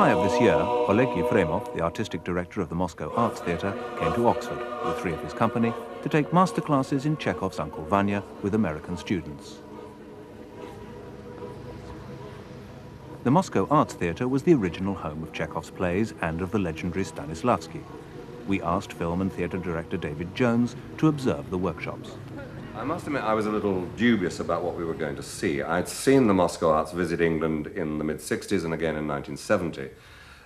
July of this year, Oleg Yefremov, the artistic director of the Moscow Arts Theatre, came to Oxford with 3 of his company to take master classes in Chekhov's Uncle Vanya with American students. The Moscow Arts Theatre was the original home of Chekhov's plays and of the legendary Stanislavski. We asked film and theatre director David Jones to observe the workshops. I must admit I was a little dubious about what we were going to see. I'd seen the Moscow Arts visit England in the mid-60s and again in 1970.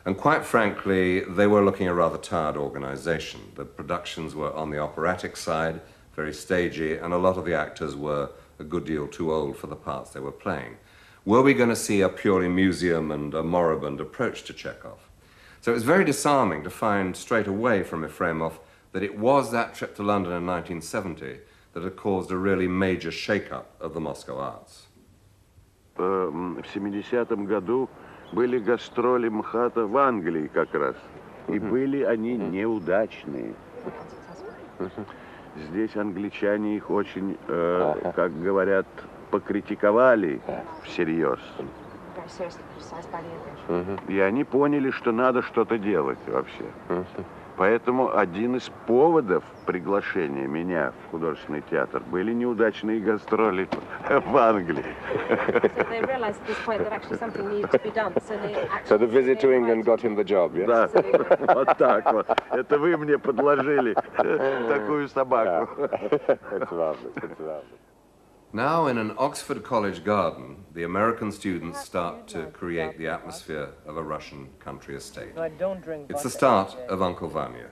And quite frankly, they were looking a rather tired organization. The productions were on the operatic side, very stagey, and a lot of the actors were a good deal too old for the parts they were playing. Were we going to see a purely museum and a moribund approach to Chekhov? So it was very disarming to find straight away from Yefremov that it was that trip to London in 1970 that had caused a really major shake-up of the Moscow Arts. В 70-м году были гастроли МХАТа в Англии как раз. И были они неудачные. Здесь англичане их очень, как говорят, покритиковали всерьез. И они поняли, что надо что-то делать вообще. Поэтому один из поводов приглашения меня в художественный театр были неудачные гастроли в Англии. So the visit to England got him the job, yes? Да, вот так вот. Это вы мне подложили такую собаку. It's lovely, it's lovely. Now, in an Oxford college garden, the American students start to create the atmosphere of a Russian country estate. It's the start of Uncle Vanya.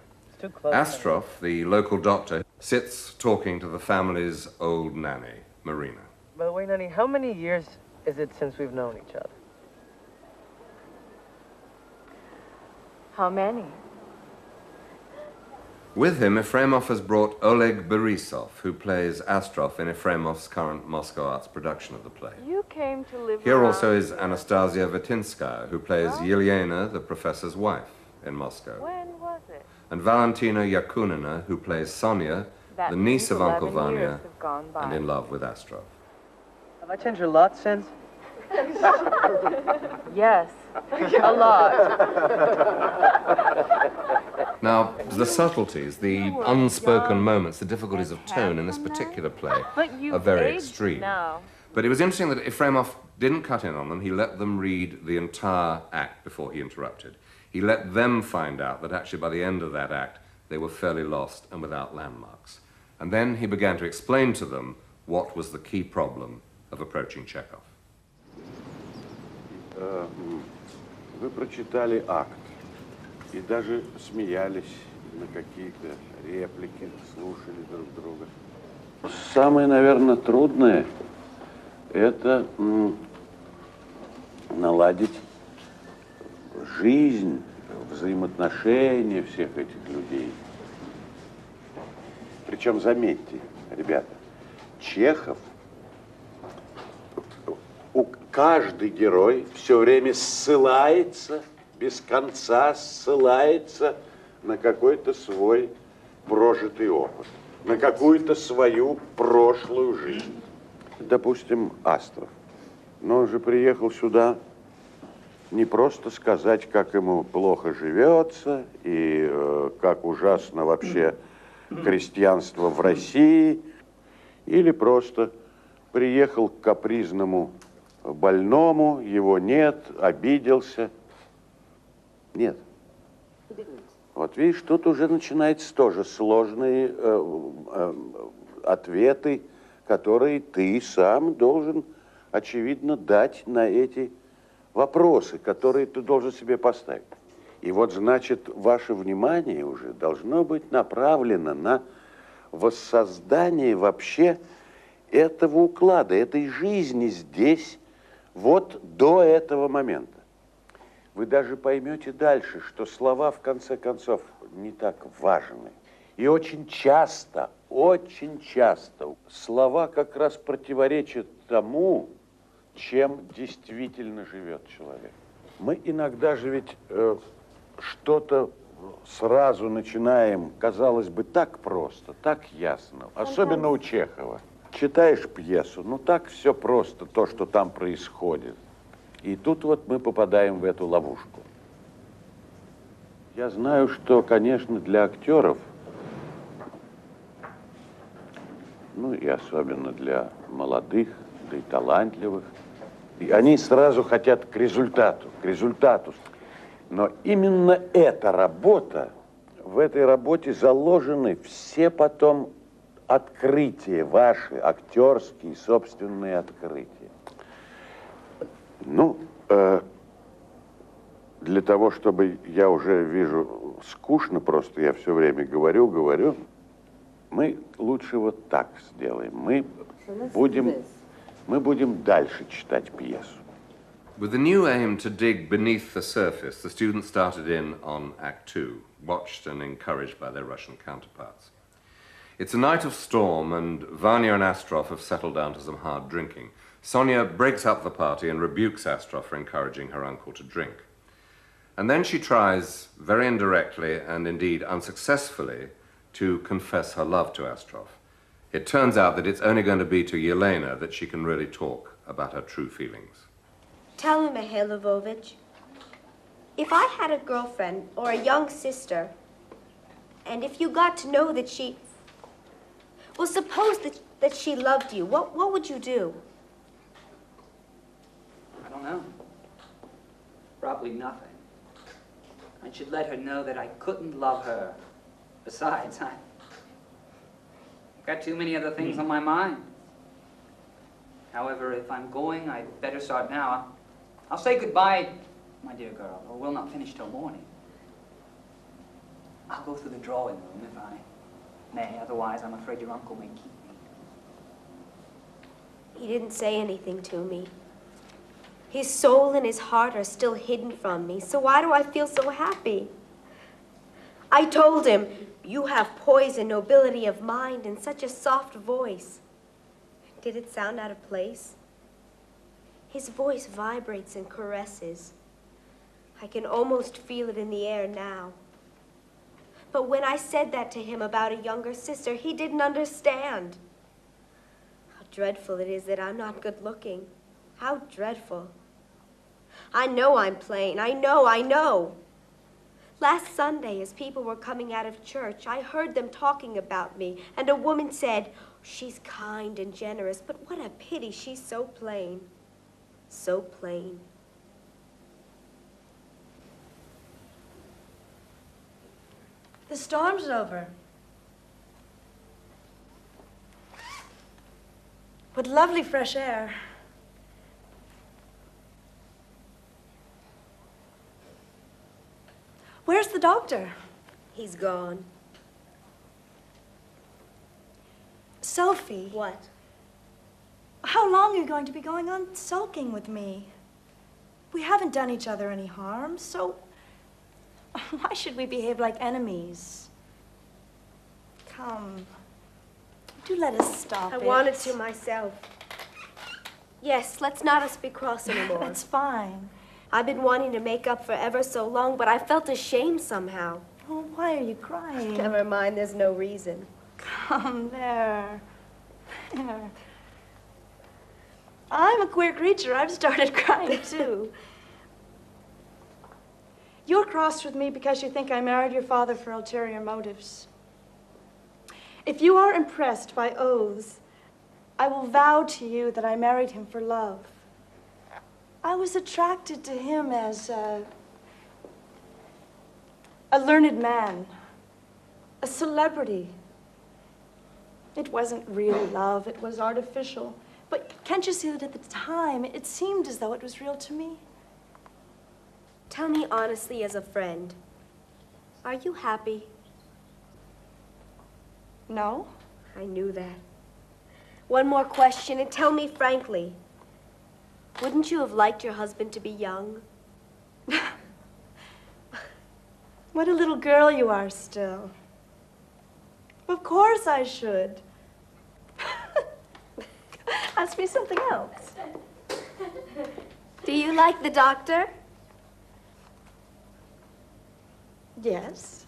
Astrov, the local doctor, sits talking to the family's old nanny, Marina. By the way, Nanny, how many years is it since we've known each other? How many? With him, Yefremov has brought Oleg Borisov, who plays Astrov in Yefremov's current Moscow Arts production of the play. You came to live Here around also is Anastasia Vitinskaya, who plays Yelena, the professor's wife, in Moscow. When was it? And Valentina Yakunina, who plays Sonia, the niece of Uncle Vanya, and in love with Astrov. Have I changed a lot since? Yes, a lot. Now, the subtleties, the unspoken moments, the difficulties of tone in this particular play are very extreme. Now. But it was interesting that Yefremov didn't cut in on them. He let them read the entire act before he interrupted. He let them find out that actually by the end of that act, they were fairly lost and without landmarks. And then he began to explain to them what was the key problem of approaching Chekhov. Вы прочитали акт и даже смеялись на какие-то реплики, слушали друг друга. Самое, наверное, трудное – это наладить жизнь, взаимоотношения всех этих людей. Причем, заметьте, ребята, Чехов, каждый герой все время ссылается, без конца ссылается на какой-то свой прожитый опыт, на какую-то свою прошлую жизнь. Допустим, Астров. Но он же приехал сюда не просто сказать, как ему плохо живется и как ужасно вообще крестьянство в России, или просто приехал к капризному больному, его нет, обиделся. Нет. Вот видишь, тут уже начинаются тоже сложные ответы, которые ты сам должен, очевидно, дать на эти вопросы, которые ты должен себе поставить. И вот, значит, ваше внимание уже должно быть направлено на воссоздание вообще этого уклада, этой жизни здесь, вот до этого момента. Вы даже поймете дальше, что слова, в конце концов, не так важны. И очень часто слова как раз противоречат тому, чем действительно живет человек. Мы иногда же ведь что-то сразу начинаем, казалось бы, так просто, так ясно, особенно у Чехова. Читаешь пьесу, ну так все просто, то, что там происходит. И тут вот мы попадаем в эту ловушку. Я знаю, что, конечно, для актеров, ну и особенно для молодых, да и талантливых, и они сразу хотят к результату, к результату. Но именно эта работа, в этой работе заложены все потом открытия ваши, актерские, собственные открытия. Ну, для того, чтобы, я уже вижу, скучно просто, я все время говорю, мы лучше вот так сделаем. Мы будем дальше читать пьесу. With the new aim to dig beneath the surface, the students started in on Act Two, watched and encouraged by their Russian counterparts. It's a night of storm, and Vanya and Astrov have settled down to some hard drinking. Sonia breaks up the party and rebukes Astrov for encouraging her uncle to drink. And then she tries, very indirectly and indeed unsuccessfully, to confess her love to Astrov. It turns out that it's only going to be to Yelena that she can really talk about her true feelings. Tell him, Mihail Lvovich, if I had a girlfriend or a young sister, and if you got to know that she... Well, suppose that she loved you, what would you do? I don't know. Probably nothing. I should let her know that I couldn't love her. Besides, I've got too many other things on my mind. However, if I'm going, I'd better start now. I'll say goodbye, my dear girl, or we'll not finish till morning. I'll go through the drawing room if I may, otherwise I'm afraid your uncle may keep me. He didn't say anything to me. His soul and his heart are still hidden from me, so why do I feel so happy? I told him, you have poise and nobility of mind and such a soft voice. Did it sound out of place? His voice vibrates and caresses. I can almost feel it in the air now. But when I said that to him about a younger sister, he didn't understand. How dreadful it is that I'm not good looking. How dreadful. I know I'm plain. I know. Last Sunday, as people were coming out of church, I heard them talking about me, and a woman said, she's kind and generous, but what a pity she's so plain. So plain. The storm's over. What lovely fresh air. Where's the doctor? He's gone. Sophie. What? How long are you going to be going on sulking with me? We haven't done each other any harm, so why should we behave like enemies? Come. Do let us stop I it. wanted to myself. Yes, let's not us be cross anymore. That's fine. I've been wanting to make up for ever so long, but I felt ashamed somehow. Oh, why are you crying? Never mind, there's no reason. Come there. There. I'm a queer creature. I've started crying, too. You're cross with me because you think I married your father for ulterior motives. If you are impressed by oaths, I will vow to you that I married him for love. I was attracted to him as a learned man, a celebrity. It wasn't real love, it was artificial. But can't you see that at the time, it seemed as though it was real to me? Tell me honestly as a friend, are you happy? No? I knew that. One more question, and tell me frankly. Wouldn't you have liked your husband to be young? What a little girl you are still. Of course I should. Ask me something else. Do you like the doctor? Yes.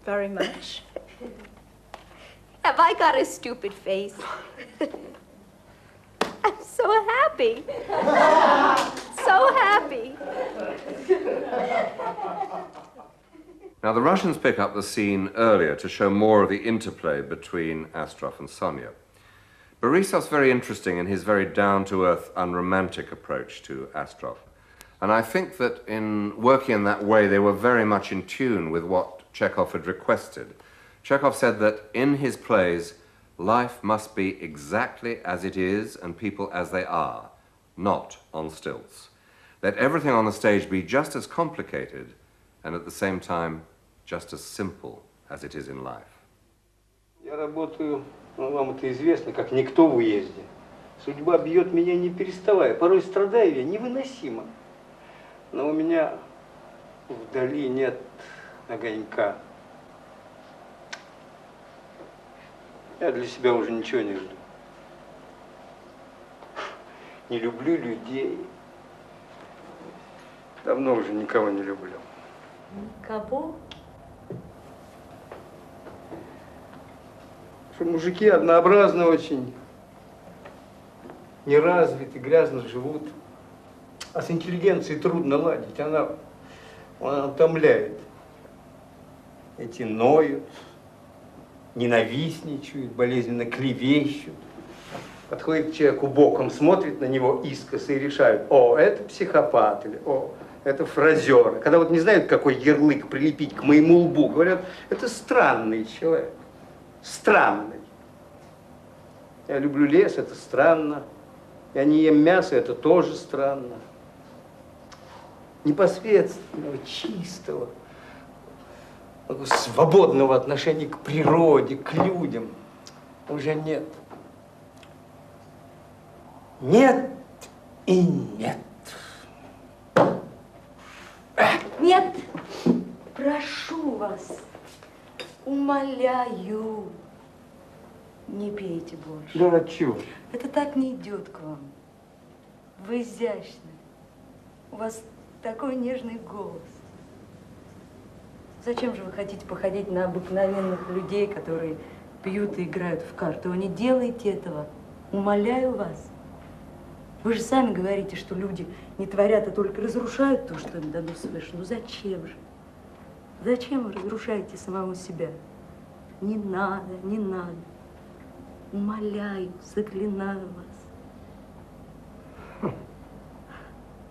Very much. Have I got a stupid face? I'm so happy. So so happy. Now, the Russians pick up the scene earlier to show more of the interplay between Astrov and Sonia. Borisov's very interesting in his very down-to-earth, unromantic approach to Astrov. And I think that in working in that way, they were very much in tune with what Chekhov had requested. Chekhov said that in his plays, life must be exactly as it is and people as they are, not on stilts. Let everything on the stage be just as complicated and at the same time just as simple as it is in life. Я работаю, вам это известно, как никто в уезде. Судьба бьет меня не переставая, порой страдаю я невыносимо. Но у меня вдали нет огонька. Я для себя уже ничего не жду. Не люблю людей. Давно уже никого не люблю. Кого? Что мужики однообразны очень, неразвиты, грязно живут. А с интеллигенцией трудно ладить, она утомляет. Эти ноют, ненавистничают, болезненно клевещут. Подходит к человеку боком, смотрит на него искоса и решают: о, это психопат, или о, это фразер. Когда вот не знают, какой ярлык прилепить к моему лбу, говорят: это странный человек. Странный. Я люблю лес, это странно. Я не ем мясо, это тоже странно. Непосредственного, чистого, свободного отношения к природе, к людям уже нет. Нет и нет. Нет, прошу вас, умоляю, не пейте больше. Да чего? Это так не идет к вам. Вы изящны. У вас такой нежный голос. Зачем же вы хотите походить на обыкновенных людей, которые пьют и играют в карты? Вы не делайте этого. Умоляю вас. Вы же сами говорите, что люди не творят, а только разрушают то, что им дано свыше. Ну зачем же? Зачем вы разрушаете самого себя? Не надо, не надо. Умоляю, заклинаю вас.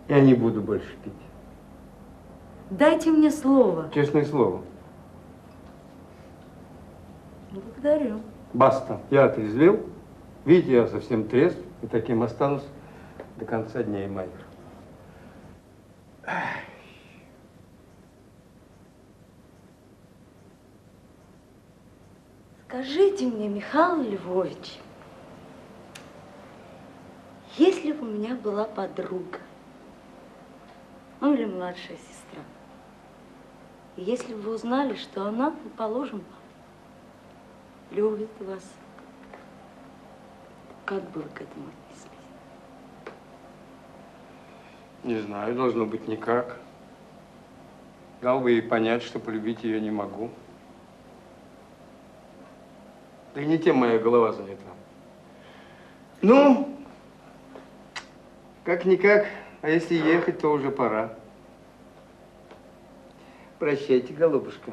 Я не буду больше пить. Дайте мне слово. Честное слово. Благодарю. Баста. Я отрезвел. Видите, я совсем трезв, и таким останусь до конца дней моих. Скажите мне, Михаил Львович, если бы у меня была подруга, ну или младшая сестра, и если бы вы узнали, что она, положим, любит вас, как бы вы к этому отнеслись? Не знаю, должно быть никак. Дал бы ей понять, что полюбить ее не могу. Да и не тем моя голова занята. Ну, как-никак, а если ехать, то уже пора. Прощайте, голубушка,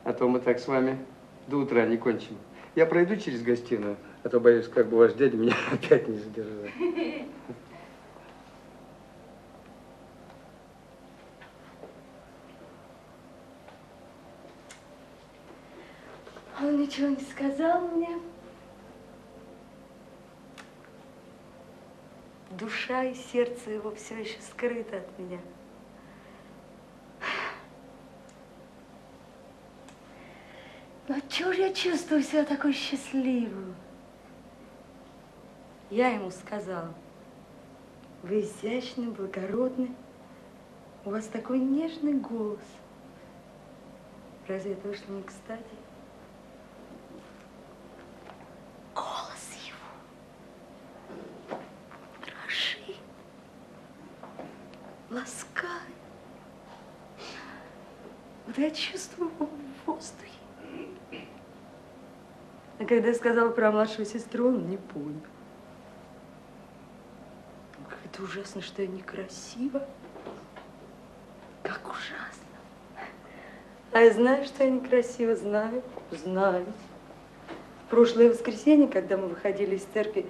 а то мы так с вами до утра не кончим. Я пройду через гостиную, а то боюсь, как бы ваш дядя меня опять не задержал. Он ничего не сказал мне. Душа и сердце его все еще скрыты от меня. Но чего же я чувствую себя такой счастливой? Я ему сказала: вы изящны, благородны, у вас такой нежный голос. Разве это вышло не кстати? Голос его дрожит, ласкает. Вот я чувствую его в воздухе. А когда я сказала про младшую сестру, он не понял. это ужасно, что я некрасива. Как ужасно. А я знаю, что я некрасива, знаю, знаю. В прошлое воскресенье, когда мы выходили из церкви,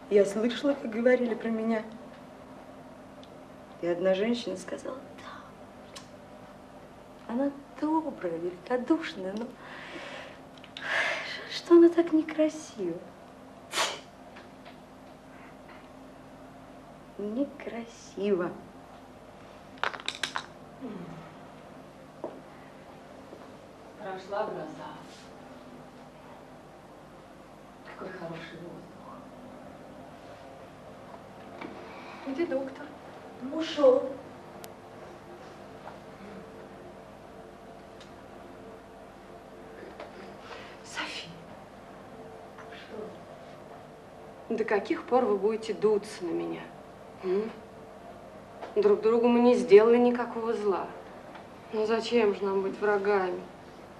я слышала, как говорили про меня. И одна женщина сказала, да, она добрая, великодушная, но что она так некрасива. Некрасиво. Прошла гроза. Какой хороший воздух. Где доктор? Ушел. Софи. Что? До каких пор вы будете дуться на меня? Друг другу мы не сделали никакого зла. Ну зачем же нам быть врагами?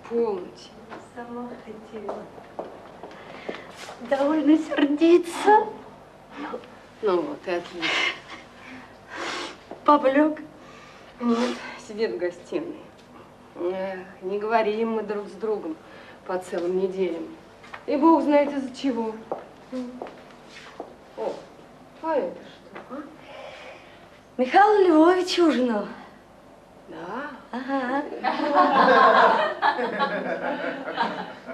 Полноте. Сама хотела. Довольно сердиться. Ну вот, и отлично. Папа лег? Нет, сидит в гостиной. Эх, не говорим мы друг с другом по целым неделям. И Бог знает из-за чего. О, а это что, а? Михаил Львович ужинал. Да? Ага.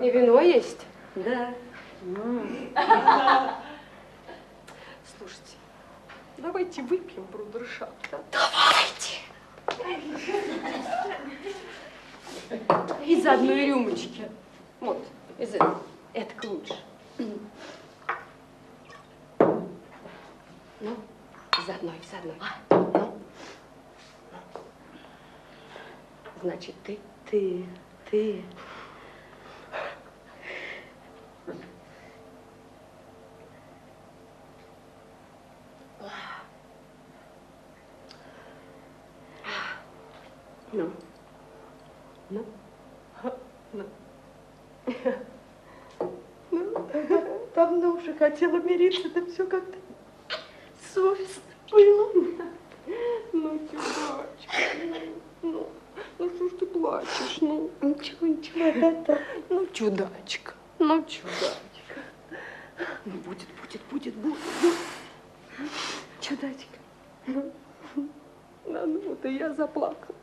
И вино есть? Да. Слушайте, давайте выпьем брудершафт. Да? Давайте. Из одной рюмочки. Вот, из этой. Это лучше. Ну, из одной. Ну. Значит, ты? Ты. Ну. Давно уже хотела мириться, да все как-то совестно было. Ну, чудачка, ну что ж ты плачешь, ну? Ничего, да. Ну, чудачка. Ну, будет. Чудачка. Ну, вот и я заплакала.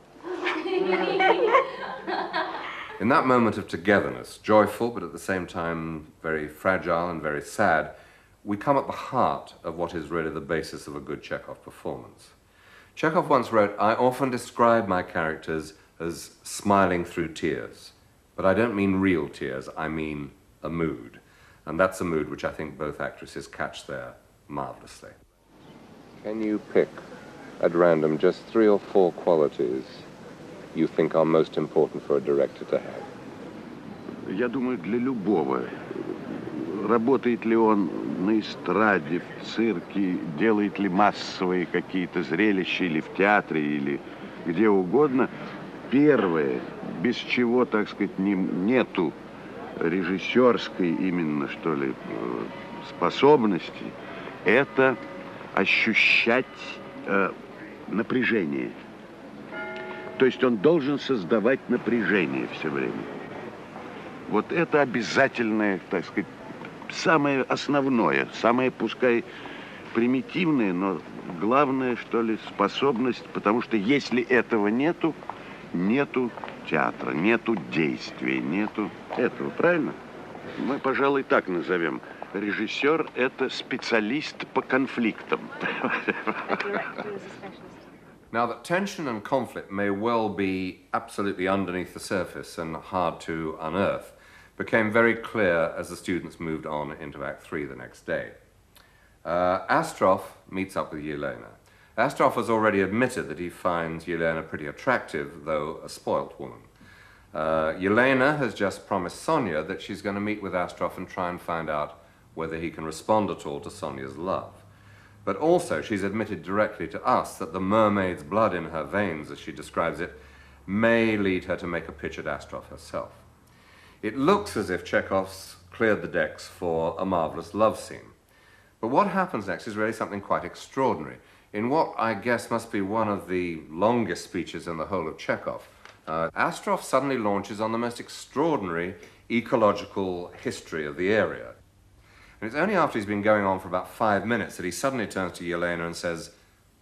In that moment of togetherness, joyful but at the same time very fragile and very sad, we come at the heart of what is really the basis of a good Chekhov performance. Chekhov once wrote, "I often describe my characters as smiling through tears, but I don't mean real tears, I mean a mood." And that's a mood which I think both actresses catch there marvelously. Can you pick at random just 3 or 4 qualities you think are most important for a director to have? Я думаю, для любого. Работает ли он на эстраде, в цирке, делает ли массовые какие-то зрелища или в театре, или где угодно. Первое, без чего, так сказать, нету режиссерской именно, что ли, способности, это ощущать напряжение. То есть он должен создавать напряжение все время. Вот это обязательное, так сказать, самое основное, самое, пускай, примитивное, но главное, что ли, способность, потому что если этого нету театра, нету действия, нету этого, правильно? Мы, пожалуй, так назовем. Режиссер – это специалист по конфликтам. Now, that tension and conflict may well be absolutely underneath the surface and hard to unearth became very clear as the students moved on into Act 3 the next day. Astrov meets up with Yelena. Astrov has already admitted that he finds Yelena pretty attractive, though a spoilt woman. Yelena has just promised Sonia that she's going to meet with Astrov and try and find out whether he can respond at all to Sonia's love. But also, she's admitted directly to us that the mermaid's blood in her veins, as she describes it, may lead her to make a pitch at Astrov herself. It looks as if Chekhov's cleared the decks for a marvelous love scene. But what happens next is really something quite extraordinary. In what I guess must be one of the longest speeches in the whole of Chekhov, Astrov suddenly launches on the most extraordinary ecological history of the area. And it's only after he's been going on for about 5 minutes that he suddenly turns to Yelena and says,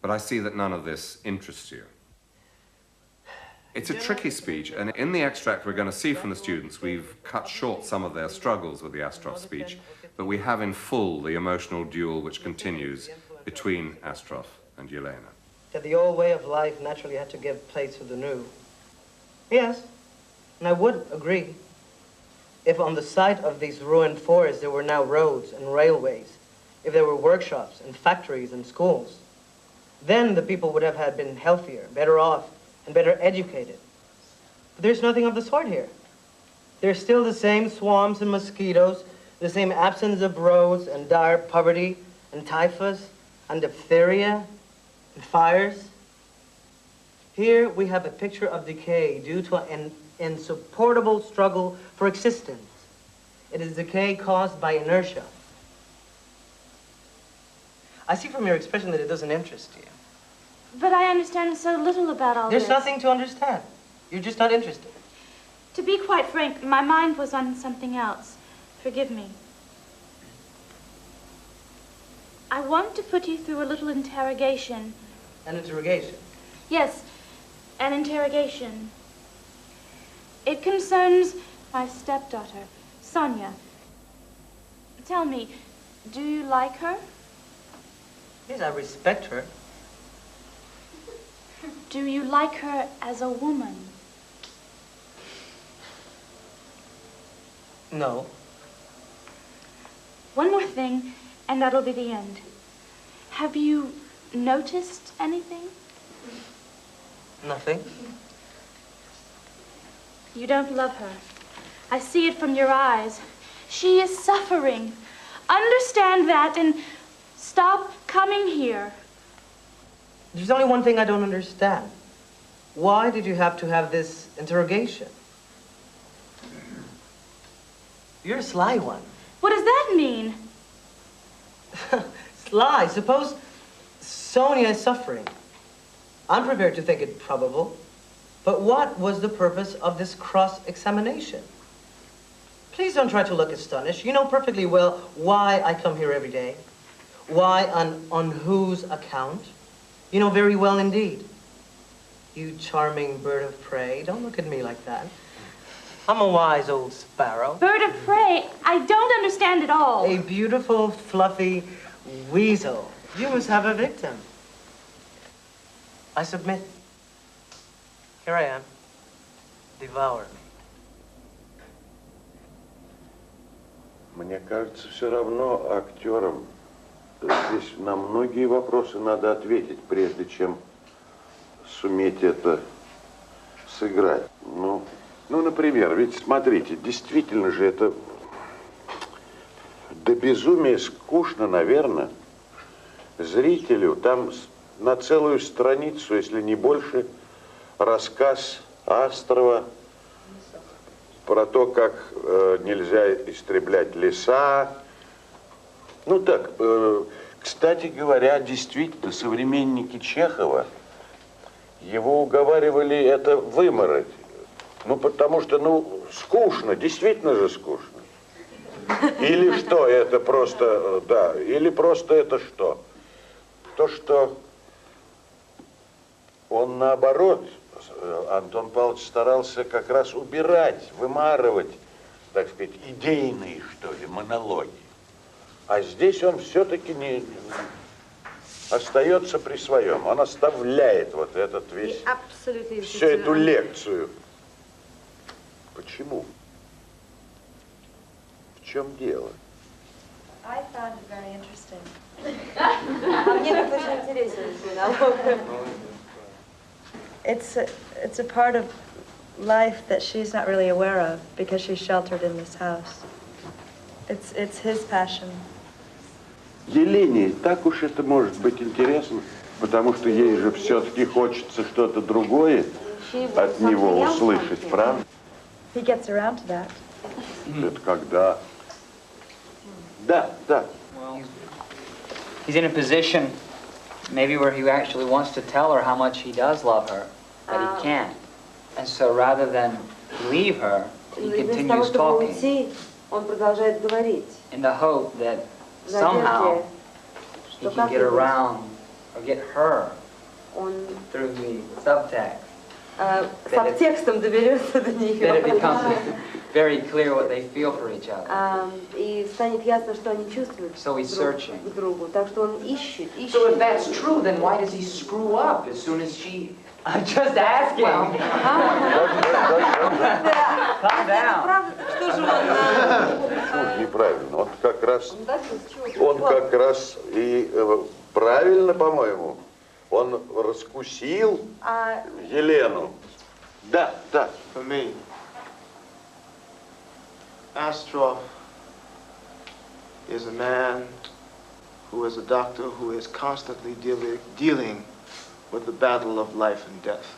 "But I see that none of this interests you." It's a tricky speech, and in the extract we're going to see from the students, we've cut short some of their struggles with the Astrov speech, but we have in full the emotional duel which continues between Astrov and Yelena. That the old way of life naturally had to give place to the new. Yes, and I would agree if on the site of these ruined forests there were now roads and railways, if there were workshops and factories and schools, then the people would have been healthier, better off, and better educated. But there's nothing of the sort here. There's still the same swarms and mosquitoes, the same absence of roads and dire poverty and typhus and diphtheria and fires. Here we have a picture of decay due to an insupportable struggle for existence. It is decay caused by inertia. I see from your expression that it doesn't interest you. But I understand so little about all this. There's nothing to understand. You're just not interested. To be quite frank, my mind was on something else. Forgive me. I want to put you through a little interrogation. An interrogation? Yes, an interrogation. It concerns my stepdaughter, Sonia. Tell me, do you like her? Yes, I respect her. Do you like her as a woman? No. One more thing, and that'll be the end. Have you noticed anything? Nothing. You don't love her. I see it from your eyes. She is suffering. Understand that and stop coming here. There's only one thing I don't understand. Why did you have to have this interrogation? You're a sly one. What does that mean? Sly. Suppose Sonia is suffering. I'm prepared to think it probable. But what was the purpose of this cross-examination? Please don't try to look astonished. You know perfectly well why I come here every day. Why and on whose account. You know very well indeed. You charming bird of prey, don't look at me like that. I'm a wise old sparrow. Bird of prey? I don't understand at all. A beautiful, fluffy weasel. You must have a victim. I submit. Here I am. Devour me. Мне кажется, все равно актерам здесь на многие вопросы надо ответить, прежде чем суметь это сыграть. Ну, например, ведь смотрите, действительно же это до безумия скучно, наверное, зрителю. Там на целую страницу, если не больше, рассказ Астрова про то, как нельзя истреблять леса. Ну так, кстати говоря, действительно, современники Чехова его уговаривали это вымороть. Ну, потому что, скучно, действительно же скучно. Или что, это просто, да, или просто это что? То, что он наоборот, Антон Павлович старался как раз убирать, вымарывать, так сказать, идейные, что ли, монологи. А здесь он все-таки не остается при своем. Он оставляет вот этот весь, всю эту лекцию. Почему? В чем дело? I found it very interesting. Мне это очень интересен монолог. It's a part of life that she's not really aware of because she's sheltered in this house. It's his passion. Елене так уж это может быть интересно, потому что ей же все-таки хочется что-то другое от него услышать, правда? He gets around to that. Это когда? Да. Well, he's in a position Maybe where he actually wants to tell her how much he does love her, but he can't. And so rather than leave her, he continues talking он продолжает говорить. in the hope that somehow he can get around or get her through the subtext. Сабтекстом доберется до нее. That it becomes very clear what they feel for each other. И станет ясно, что они чувствуют So he's searching. друг к другу. Так что он ищет. So if that's true, then why does he screw up as soon as she... Just asking. Calm down. Что же он... Неправильно. Он как раз и правильно, по-моему, он раскусил Елену. Да, да. For me, Astroff is a man who is a doctor who is constantly dealing with the battle of life and death.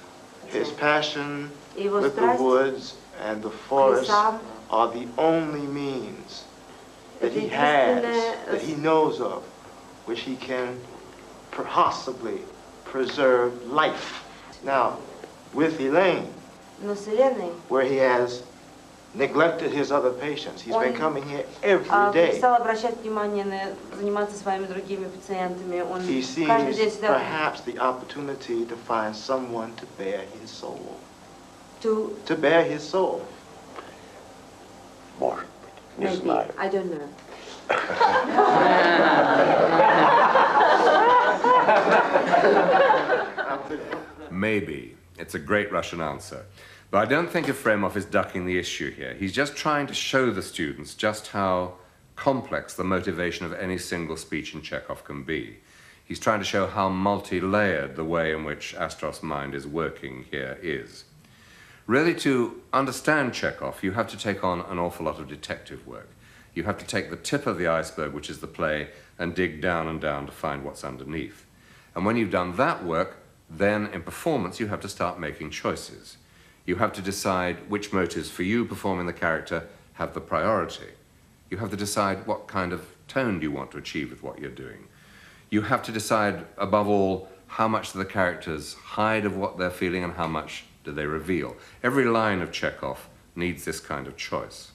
His passion with the woods and the forest are the only means that he has, that he knows of, which he can possibly preserve life. Now, with Elaine, where he has neglected his other patients, he's been coming here every day. Перестал обращать внимание на заниматься своими другими пациентами. Он He каждый день sees сюда... perhaps the opportunity to find someone to bear his soul. To bear his soul. Может быть, не знаю. I don't know. Maybe. It's a great Russian answer. But I don't think Efremov is ducking the issue here. He's just trying to show the students just how complex the motivation of any single speech in Chekhov can be. He's trying to show how multi-layered the way in which Astroff's mind is working here is. Really, to understand Chekhov, you have to take on an awful lot of detective work. You have to take the tip of the iceberg, which is the play, and dig down and down to find what's underneath. And when you've done that work, then in performance you have to start making choices. You have to decide which motives for you performing the character have the priority. You have to decide what kind of tone do you want to achieve with what you're doing. You have to decide, above all, how much do the characters hide of what they're feeling and how much do they reveal. Every line of Chekhov needs this kind of choice.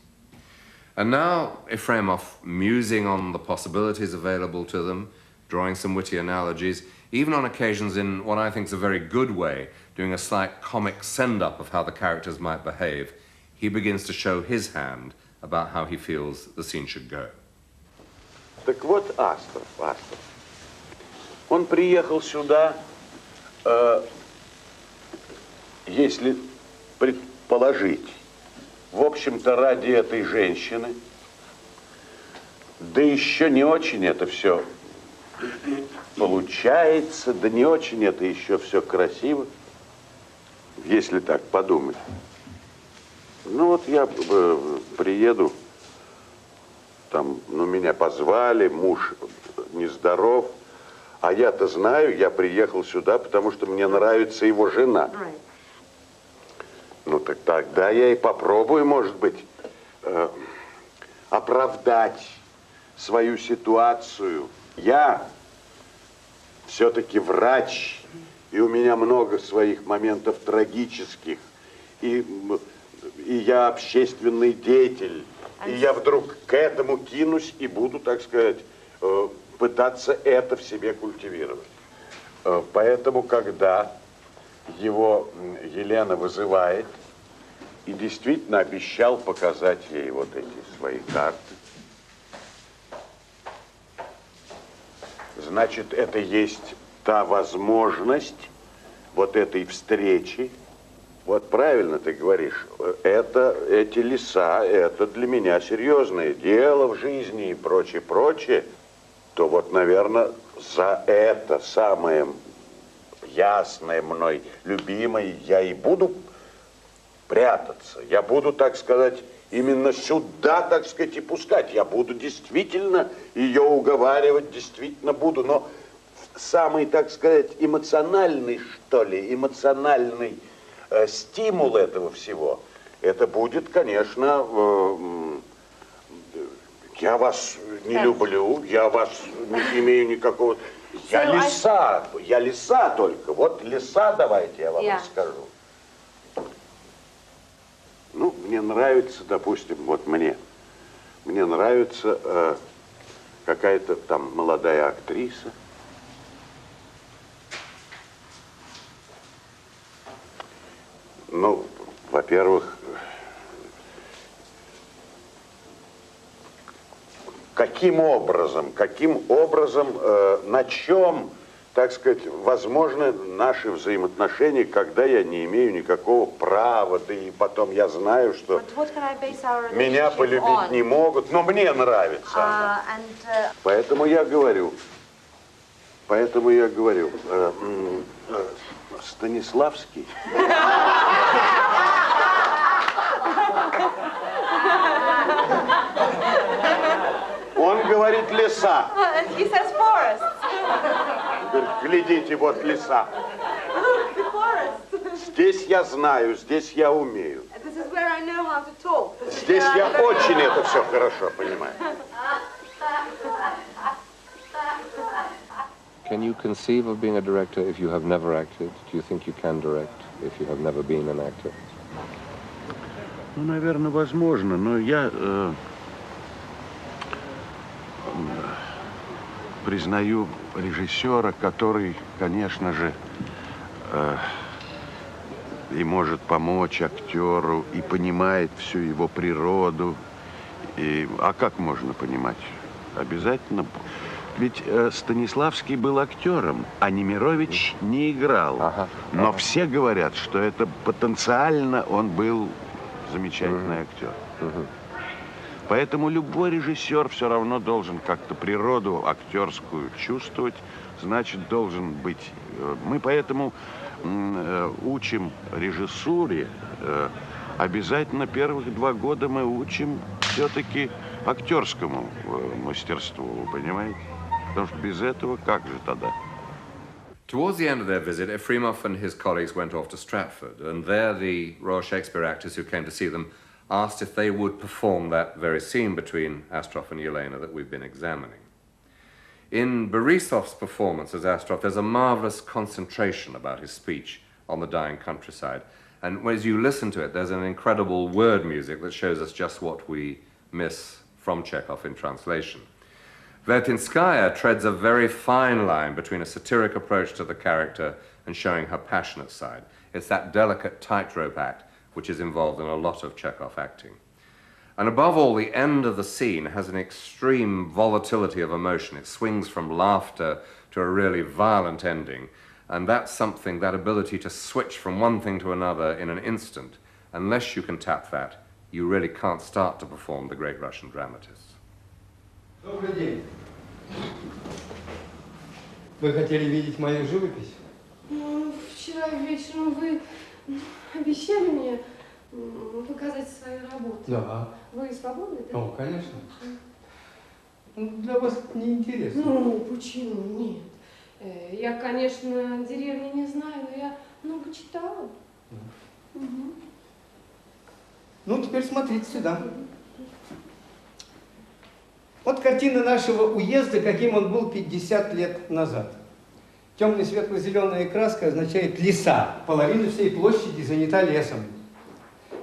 And now Efremov, musing on the possibilities available to them, drawing some witty analogies, even on occasions in what I think is a very good way, doing a slight comic send-up of how the characters might behave, he begins to show his hand about how he feels the scene should go. Так вот, Астров. Он приехал сюда, если предположить, в общем-то, ради этой женщины, да еще не очень это все получается, да не очень это еще все красиво, если так подумать. Ну вот я приеду, там, ну меня позвали, муж нездоров, а я-то знаю, я приехал сюда, потому что мне нравится его жена. Ну так тогда я и попробую, может быть, оправдать свою ситуацию. Я все-таки врач, и у меня много своих моментов трагических, и я общественный деятель, и я вдруг к этому кинусь и буду, так сказать, пытаться это в себе культивировать. Поэтому, когда его Елена вызывает и действительно обещал показать ей вот эти свои карты, значит, это есть та возможность вот этой встречи. Вот правильно ты говоришь, эти леса, это для меня серьезное дело в жизни и прочее, то вот, наверное, за это самое ясное мной, любимое, я и буду прятаться. Я буду, так сказать, именно сюда, так сказать, и пускать. Я буду действительно ее уговаривать, действительно буду. Но самый, так сказать, эмоциональный, что ли, эмоциональный стимул этого всего, это будет, конечно, я вас не люблю, я вас не имею никакого... Я лиса только. Вот лиса, давайте я вам расскажу. Ну, мне нравится, допустим, вот мне нравится какая-то там молодая актриса. Ну, во-первых, каким образом, на чем, так сказать, возможны наши взаимоотношения, когда я не имею никакого права, да и потом я знаю, что меня полюбить не могут, но мне нравится она. Поэтому я говорю, Станиславский. Он говорит леса. He says forest. Говорит, глядите, вот леса. Здесь я знаю, здесь я умею. This is where I know how to talk. Здесь я очень это все хорошо понимаю. Can you conceive of being a director if you have never acted? Do you think you can direct if you have never been an actor? Ну, наверное, возможно, но я признаю режиссера, который, конечно же, и может помочь актеру, и понимает всю его природу. А как можно понимать? Обязательно. Ведь Станиславский был актером, а Немирович не играл. Но все говорят, что это потенциально он был замечательный актер. Поэтому любой режиссер все равно должен как-то природу актерскую чувствовать, значит, должен быть. Мы поэтому учим режиссуре, обязательно первых 2 года мы учим все-таки актерскому мастерству, вы понимаете? Потому что без этого как же тогда? Towards the end of their visit, Efremov and his colleagues went off to Stratford, and there the Royal Shakespeare actors who came to see them asked if they would perform that very scene between Astrov and Yelena that we've been examining. In Borisov's performance as Astrov, there's a marvelous concentration about his speech on the dying countryside. And as you listen to it, there's an incredible word music that shows us just what we miss from Chekhov in translation. Vertinskaya treads a very fine line between a satiric approach to the character and showing her passionate side. It's that delicate tightrope act which is involved in a lot of Chekhov acting. And above all, the end of the scene has an extreme volatility of emotion. It swings from laughter to a really violent ending. And that's something, that ability to switch from one thing to another in an instant, unless you can tap that, you really can't start to perform the great Russian dramatists. Добрый день. Вы хотели видеть мою живопись? Ну, вчера вечером вы обещали мне показать свою работу. Да. Вы свободны, да? О, конечно. Для вас это неинтересно. Ну, почему нет? Я, конечно, деревни не знаю, но я много читала. Угу. Ну, теперь смотрите сюда. Вот картина нашего уезда, каким он был 50 лет назад. Темная светло-зеленая краска означает леса. Половина всей площади занята лесом.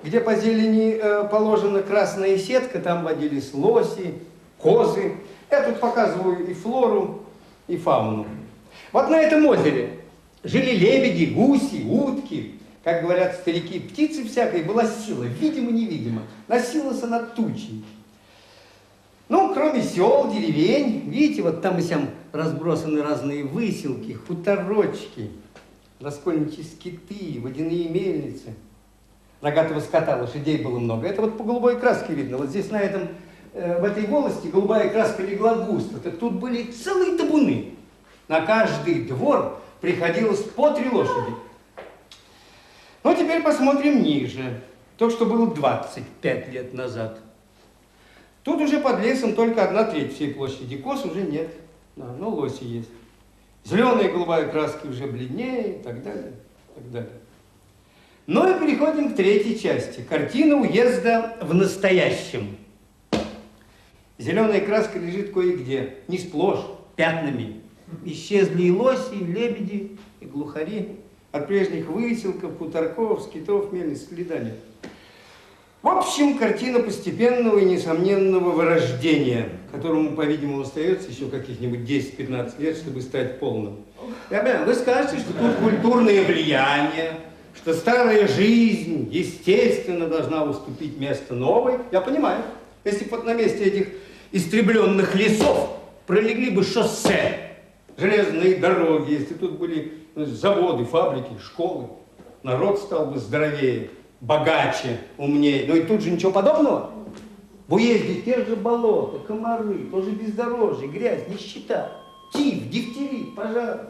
Где по зелени положена красная сетка, там водились лоси, козы. Я тут показываю и флору, и фауну. Вот на этом озере жили лебеди, гуси, утки. Как говорят старики, птицы всякой, была сила, видимо-невидимо. Носилась она тучей. Ну, кроме сел, деревень, видите, вот там и сям разбросаны разные выселки, хуторочки, раскольничьи скиты, водяные мельницы. Рогатого скота, лошадей было много. Это вот по голубой краске видно. Вот здесь на этом, в этой волости голубая краска легла густо. Так тут были целые табуны. На каждый двор приходилось по 3 лошади. Ну, теперь посмотрим ниже. То, что было 25 лет назад. Тут уже под лесом только 1/3 всей площади. Коз уже нет, да, но лоси есть. Зеленая и голубая краски уже бледнее и так далее, и так далее. Ну и переходим к 3-й части. Картина уезда в настоящем. Зеленая краска лежит кое-где, не сплошь, пятнами. Исчезли и лоси, и лебеди, и глухари. От прежних выселков, хуторков, скитов, мельниц следа нет. В общем, картина постепенного и несомненного вырождения, которому, по-видимому, остается еще каких-нибудь 10-15 лет, чтобы стать полным. Вы скажете, что тут культурное влияние, что старая жизнь, естественно, должна уступить место новой. Я понимаю, если бы вот на месте этих истребленных лесов пролегли бы шоссе, железные дороги, если тут были заводы, фабрики, школы, народ стал бы здоровее, богаче, умнее. Но и тут же ничего подобного. В уезде те же болота, комары, тоже бездорожье, грязь, нищета, тиф, дифтерит, пожар.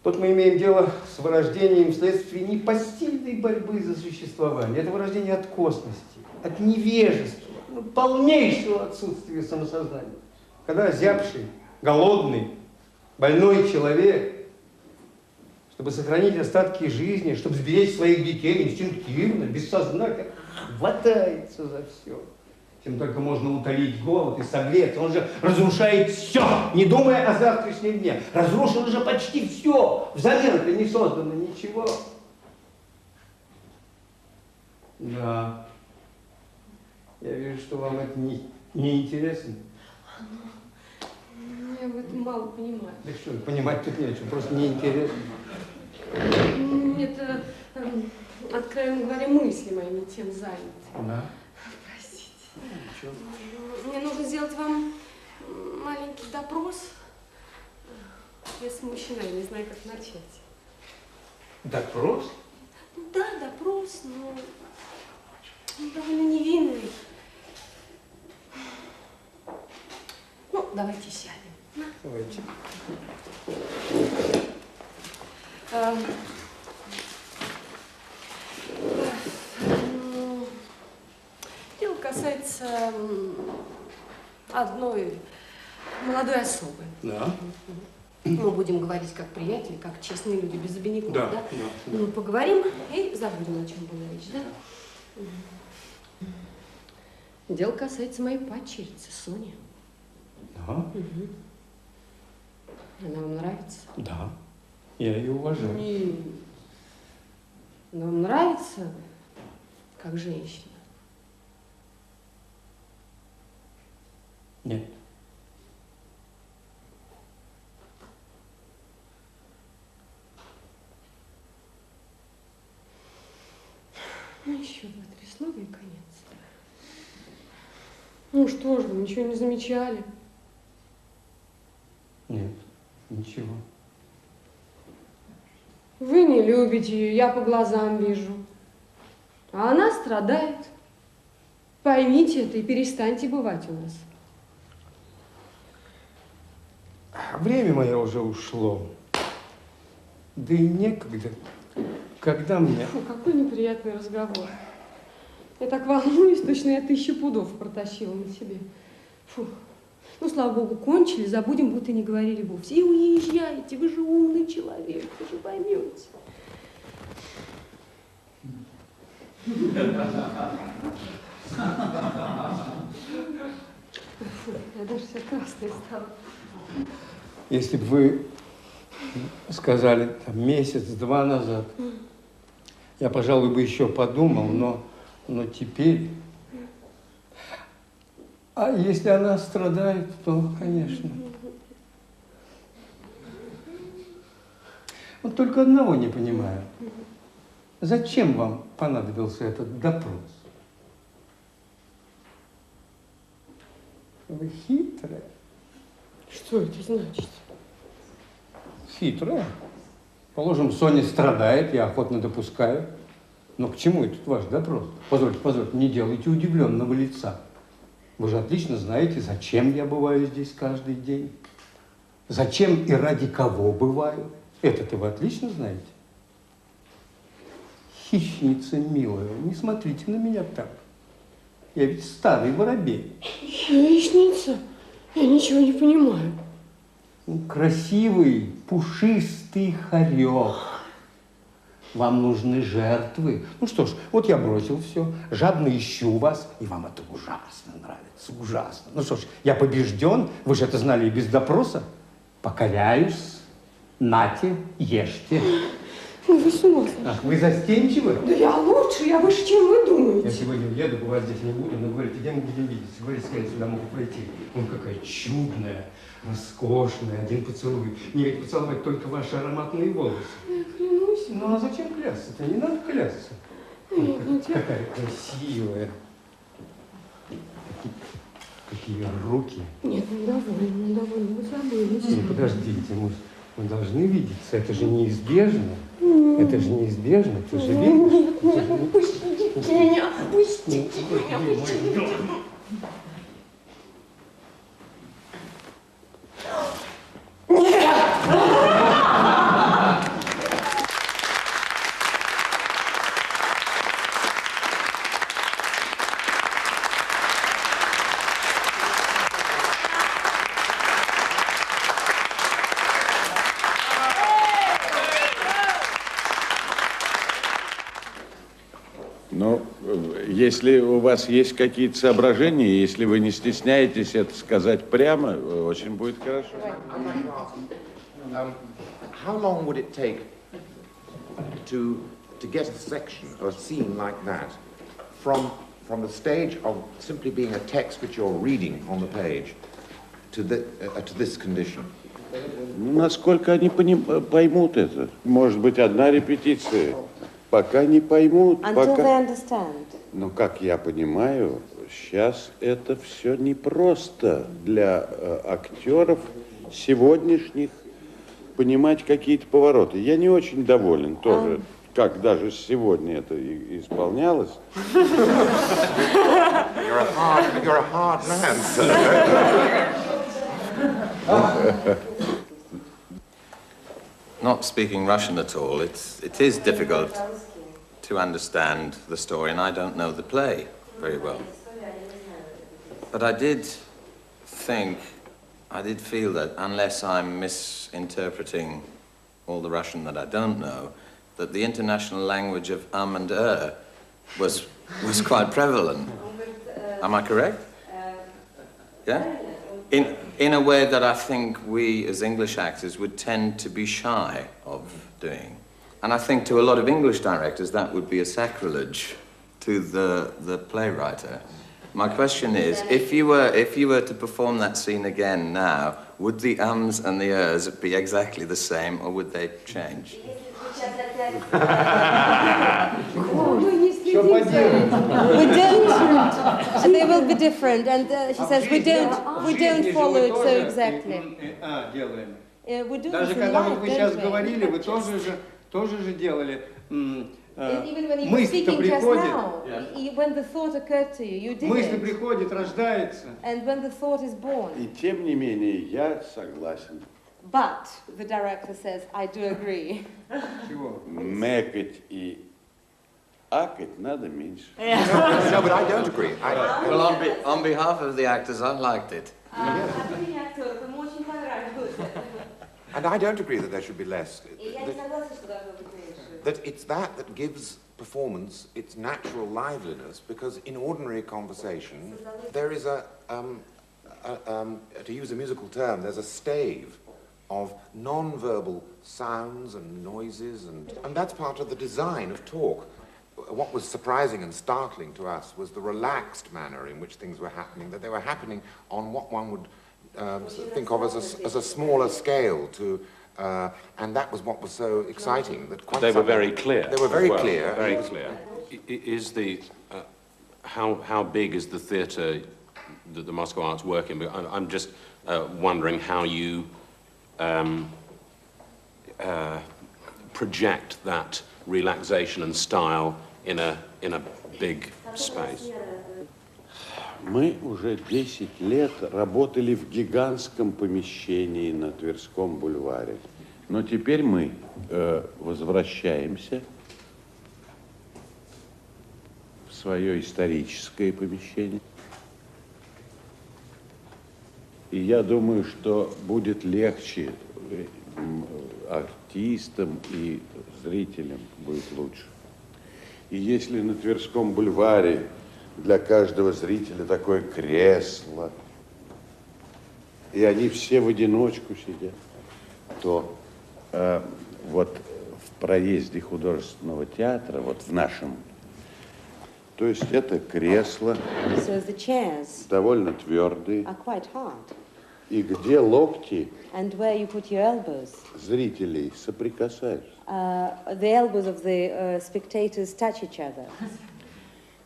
Тут мы имеем дело с вырождением вследствие непостильной борьбы за существование. Это вырождение от косности, от невежества, полнейшего отсутствия самосознания. Когда озябший, голодный, больной человек, чтобы сохранить остатки жизни, чтобы сберечь своих детей, инстинктивно, бессознательно хватается за все. Чем только можно утолить голод и согреться. Он же разрушает все, не думая о завтрашнем дне. Разрушил уже почти все. Взамен-то не создано ничего. Да. Я вижу, что вам это не интересно. Я в этом мало понимаю. Да что, понимать тут нечего, просто неинтересно. Мне-то, откровенно говоря, мысли мои не тем заняты. Да. Простите. Мне нужно сделать вам маленький допрос. Я смущена, я не знаю, как начать. Допрос? Ну да, допрос, но довольно невинный. Ну, давайте сядем. Давайте. Дело касается одной молодой особы. Да. Мы будем говорить как приятели, как честные люди, без обиняков, да? Да. Да. Мы поговорим и забудем, о чем была речь, да? Дело касается моей падчерицы, Сони. Да. Угу. Она вам нравится? Да. Я ее уважаю. Нет. Она вам нравится как женщина? Нет. Ну, еще два-три слова и конец. Ну что ж, вы ничего не замечали? Нет, ничего. Вы не любите ее, я по глазам вижу. А она страдает. Поймите это и перестаньте бывать у нас. Время мое уже ушло. Да и некогда. Когда мне... Фу, какой неприятный разговор. Я так волнуюсь, точно я 1000 пудов протащила на себе. Фу. Ну, слава богу, кончили, забудем, будто не говорили вовсе. И уезжайте, вы же умный человек, вы же поймете. Фу, я даже вся красная стала. Если бы вы сказали там, месяц-два назад, я, пожалуй, бы еще подумал, но теперь... А если она страдает, то, конечно. Вот только одного не понимаю. Зачем вам понадобился этот допрос? Вы хитрая. Что это значит? Хитрая. Положим, Соня страдает, я охотно допускаю. Но к чему этот ваш допрос? Позвольте, не делайте удивленного лица. Вы же отлично знаете, зачем я бываю здесь каждый день. Зачем и ради кого бываю. Это-то вы отлично знаете. Хищница милая, не смотрите на меня так. Я ведь старый воробей. Хищница? Я ничего не понимаю. Красивый, пушистый хорек. Вам нужны жертвы. Ну что ж, вот я бросил все, жадно ищу вас, и вам это ужасно нравится, ужасно. Ну что ж, я побежден, вы же это знали и без допроса. Покоряюсь, нате, ешьте. Вы с ума сошли. Ах, вы застенчивы? Да я лучше, я выше, чем вы думаете. Я сегодня уеду, бывать здесь не буду, но говорите, где мы будем видеться? Говорите, скорее сюда могу пройти. Он какая чудная, роскошная, один поцелуй. Не ведь поцеловать только ваши ароматные волосы. Я клянусь. Ну а зачем клясться-то? Не надо клясться. Нет, Какая красивая. Какие руки. Нет, недовольна, вы забылись. Ну, подождите, мы должны видеться. Это же неизбежно. Это же неизбежно. Ты же видишь? Нет, пустите меня, пустите меня, пустите. Ну, если у вас есть какие-то соображения, если вы не стесняетесь это сказать прямо, очень будет хорошо. How long would it take to get a section or a scene like that from the stage of simply being a text which you're reading on the page to this condition? Насколько они поймут это? Может быть, одна репетиция. Пока не поймут. Until they understand. Но, как я понимаю, сейчас это все непросто для актеров сегодняшних понимать какие-то повороты. Я не очень доволен тоже, как даже сегодня это исполнялось. You're a hard man, sir. Not speaking Russian at all, it is difficult to understand the story, and I don't know the play very well. But I did feel that unless I'm misinterpreting all the Russian that I don't know, that the international language of and was quite prevalent. Am I correct? Yeah? In a way that I think we as English actors would tend to be shy of doing. And I think to a lot of English directors that would be a sacrilege to the playwright. My question is, if you were to perform that scene again now, would the ums and the ers be exactly the same, or would they change? We don't. They will be different, and she says we don't follow it so exactly. We do Даже it in когда вот life, вы сейчас don't we? говорили, вы тоже же делали. Even when you were Мысль-то speaking just приходит. now, when the thought occurred to you, you did Мысль it. приходит, рождается. And when the thought is born. И тем не менее, я согласен. But the director says, I do agree. Мэкать и акать надо меньше. No, but I don't agree. Well, on behalf of the actors, I liked it. And I don't agree that there should be less. That it's that gives performance its natural liveliness, because in ordinary conversation there is to use a musical term, there's a stave of non-verbal sounds and noises, and that's part of the design of talk. What was surprising and startling to us was the relaxed manner in which things were happening, that they were happening on what one would think of as a smaller scale and that was what was so exciting. That quite they were very clear. They were very clear. Very clear. Is how big is the theatre that the Moscow Arts work in? I'm just wondering how you project that relaxation and style in a big space. Мы уже 10 лет работали в гигантском помещении на Тверском бульваре. Но теперь мы возвращаемся в свое историческое помещение. И я думаю, что будет легче артистам и зрителям будет лучше. И если на Тверском бульваре для каждого зрителя такое кресло, и они все в одиночку сидят, то вот в проезде художественного театра, вот в нашем, то есть это кресло довольно твердые, и где локти зрителей соприкасаются. The elbows of the spectators touch each other.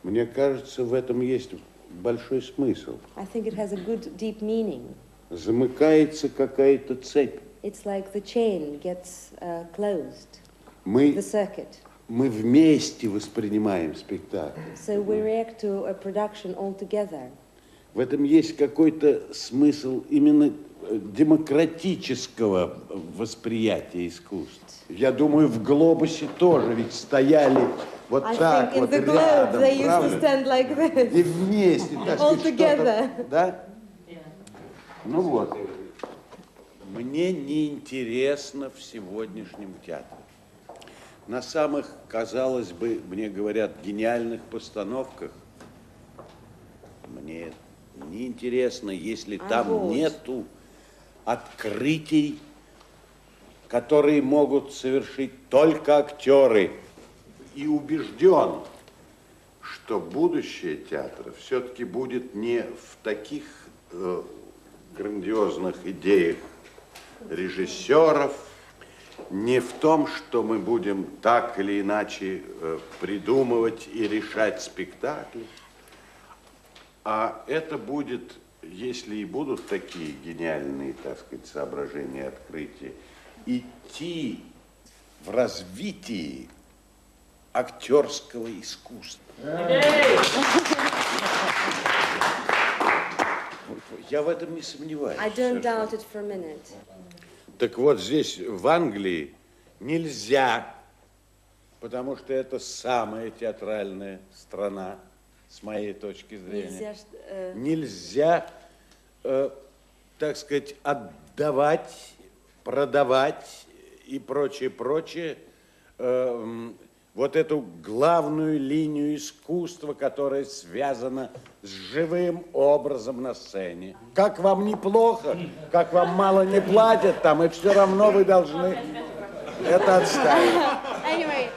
Мне кажется, в этом есть большой смысл. I think it has a good deep meaning. Замыкается какая-то цепь. It's like the chain gets closed. The circuit. Мы вместе воспринимаем спектакль. So we react to a production all together. В этом есть какой-то смысл именно демократического восприятия искусства. Я думаю, в глобусе тоже ведь стояли вот так вот рядом, правда? И вместе, так сказать, что-то, да? Ну вот. Мне неинтересно в сегодняшнем театре. На самых, казалось бы, мне говорят, гениальных постановках мне неинтересно, если там нету открытий, которые могут совершить только актеры. И убежден, что будущее театра все-таки будет не в таких грандиозных идеях режиссеров, не в том, что мы будем так или иначе придумывать и решать спектакли, а это будет, если и будут такие гениальные, так сказать, соображения, открытия, идти в развитии актерского искусства. Я в этом не сомневаюсь. I don't doubt it for a minute. Так вот, здесь, в Англии, нельзя, потому что это самая театральная страна, с моей точки зрения. Нельзя, так сказать, отдавать, продавать и прочее, вот эту главную линию искусства, которая связана с живым образом на сцене. Как вам неплохо, как вам мало не платят там, и все равно вы должны это отставить. Anyway,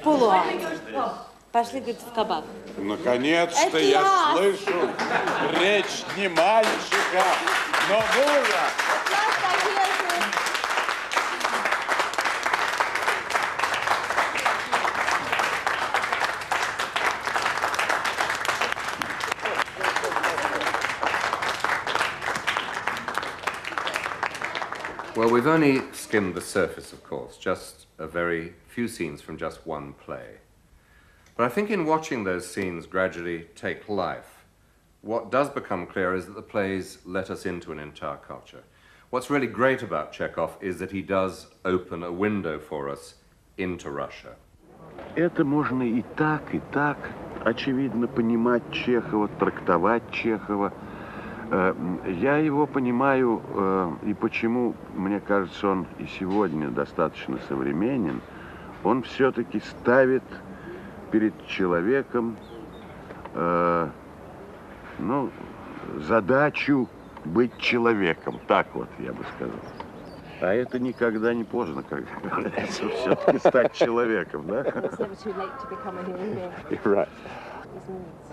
полуа. Пошли, говорит, в кабак. Наконец-то я слышу речь не мальчика, но мужа. Well, we've only skimmed the surface, of course, just a very few scenes from just one play. But I think in watching those scenes gradually take life, what does become clear is that the plays let us into an entire culture. What's really great about Chekhov is that he does open a window for us into Russia. Это можно и так, очевидно, понимать Чехова, трактовать Чехова. Я его понимаю, и почему, мне кажется, он и сегодня достаточно современен. Он все-таки ставит перед человеком, задачу быть человеком. Так вот, я бы сказал. А это никогда не поздно, как говорится, все-таки стать человеком, да? It's never too late to become a human being. You're right. These minutes,